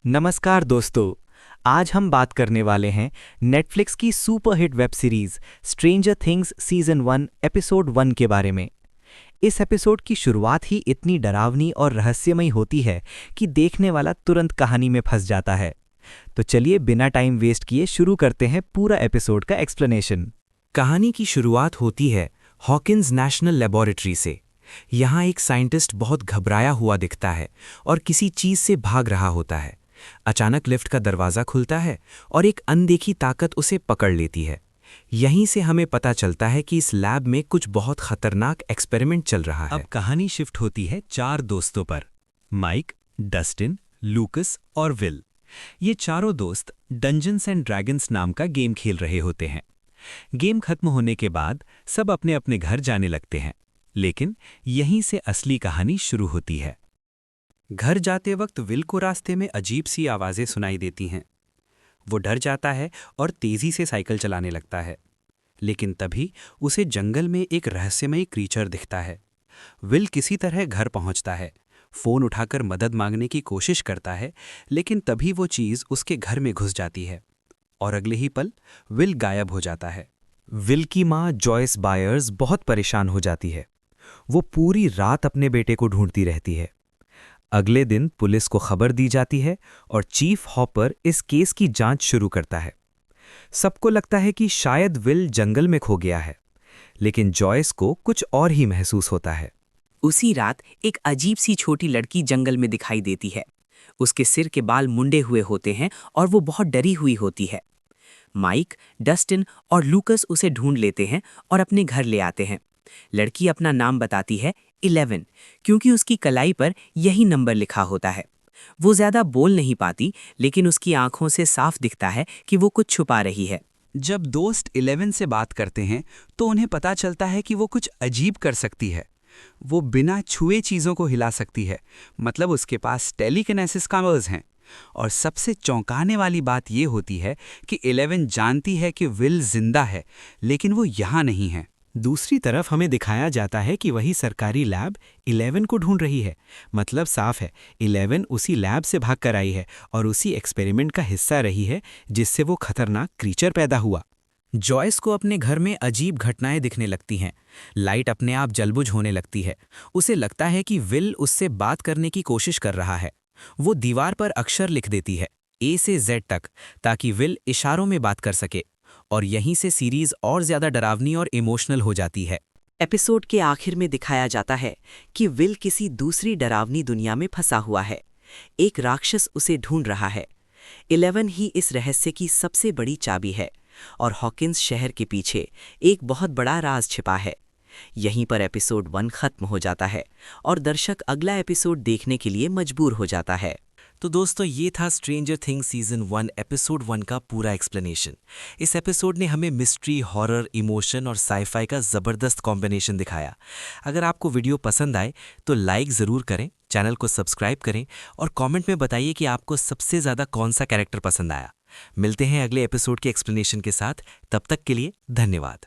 नमस्कार दोस्तों। आज हम बात करने वाले हैं नेटफ्लिक्स की superhit web series stranger things season 1 episode 1 के बारे में। इस एपिसोड की शुरुआत ही इतनी डरावनी और रहस्यमयी होती है कि देखने वाला तुरंत कहानी में फंस जाता है। तो चलिए बिना टाइम वेस्ट किए शुरू करते हैं पूरा एपिसोड का एक्सप्लेनेशन। कहानी की शुरुआत होती है हॉकिंस नेशनल लेबोरेटरी से। यहाँ एक साइंटिस्ट बहुत घबराया हुआ दिखता है और किसी चीज से भाग रहा होता है। अचानक लिफ्ट का दरवाज़ा खुलता है और एक अनदेखी ताकत उसे पकड़ लेती है। यहीं से हमें पता चलता है कि इस लैब में कुछ बहुत खतरनाक एक्सपेरिमेंट चल रहा है। अब कहानी शिफ्ट होती है 4 दोस्तों पर, माइक, डस्टिन, लूकस और विल। ये चारों दोस्त डंजन्स एंड ड्रैगन्स नाम का गेम खेल रहे होते हैं। गेम खत्म होने के बाद सब अपने अपने घर जाने लगते हैं, लेकिन यहीं से असली कहानी शुरू होती है। घर जाते वक्त विल को रास्ते में अजीब सी आवाज़ें सुनाई देती हैं। वो डर जाता है और तेज़ी से साइकिल चलाने लगता है, लेकिन तभी उसे जंगल में एक रहस्यमयी क्रीचर दिखता है। विल किसी तरह घर पहुंचता है, फ़ोन उठाकर मदद मांगने की कोशिश करता है, लेकिन तभी वो चीज़ उसके घर में घुस जाती है और अगले ही पल विल गायब हो जाता है। विल की माँ जॉयस बायर्स बहुत परेशान हो जाती है। वो पूरी रात अपने बेटे को ढूंढती रहती है। अगले दिन पुलिस को खबर दी जाती है और चीफ हॉपर इस केस की जांच शुरू करता है। सबको लगता है कि शायद विल जंगल में खो गया है, लेकिन जॉयस को कुछ और ही महसूस होता है। उसी रात एक अजीब सी छोटी लड़की जंगल में दिखाई देती है। उसके सिर के बाल मुंडे हुए होते हैं और वो बहुत डरी हुई होती है। माइक, डस्टिन और लूकस उसे ढूंढ लेते हैं और अपने घर ले आते हैं। लड़की अपना नाम बताती है 11, क्योंकि उसकी कलाई पर यही नंबर लिखा होता है। वो ज्यादा बोल नहीं पाती, लेकिन उसकी आंखों से साफ दिखता है कि वो कुछ छुपा रही है। जब दोस्त 11 से बात करते हैं तो उन्हें पता चलता है कि वो कुछ अजीब कर सकती है। वो बिना छुए चीज़ों को हिला सकती है, मतलब उसके पास टेलीकिनेसिस पावर्स हैं। और सबसे चौंकाने वाली बात ये होती है कि 11 जानती है कि विल जिंदा है, लेकिन वो यहाँ नहीं है। दूसरी तरफ हमें दिखाया जाता है कि वही सरकारी लैब 11 को ढूंढ रही है। मतलब साफ है, 11 उसी लैब से भाग कर आई है और उसी एक्सपेरिमेंट का हिस्सा रही है जिससे वो खतरनाक क्रीचर पैदा हुआ। जॉयस को अपने घर में अजीब घटनाएं दिखने लगती हैं। लाइट अपने आप जलबुझ होने लगती है। उसे लगता है कि विल उससे बात करने की कोशिश कर रहा है। वो दीवार पर अक्षर लिख देती है, ए से जेड तक, ताकि विल इशारों में बात कर सके। और यहीं से सीरीज और ज्यादा डरावनी और इमोशनल हो जाती है। एपिसोड के आखिर में दिखाया जाता है कि विल किसी दूसरी डरावनी दुनिया में फंसा हुआ है। एक राक्षस उसे ढूंढ रहा है। 11 ही इस रहस्य की सबसे बड़ी चाबी है और हॉकिंस शहर के पीछे एक बहुत बड़ा राज छिपा है। यहीं पर एपिसोड 1 खत्म हो जाता है और दर्शक अगला एपिसोड देखने के लिए मजबूर हो जाता है। तो दोस्तों, ये था स्ट्रेंजर थिंग्स सीजन 1 एपिसोड 1 का पूरा एक्सप्लेनेशन। इस एपिसोड ने हमें मिस्ट्री, हॉरर, इमोशन और साईफाई का ज़बरदस्त कॉम्बिनेशन दिखाया। अगर आपको वीडियो पसंद आए तो लाइक ज़रूर करें, चैनल को सब्सक्राइब करें और कमेंट में बताइए कि आपको सबसे ज़्यादा कौन सा कैरेक्टर पसंद आया। मिलते हैं अगले एपिसोड के एक्सप्लेनेशन के साथ। तब तक के लिए धन्यवाद।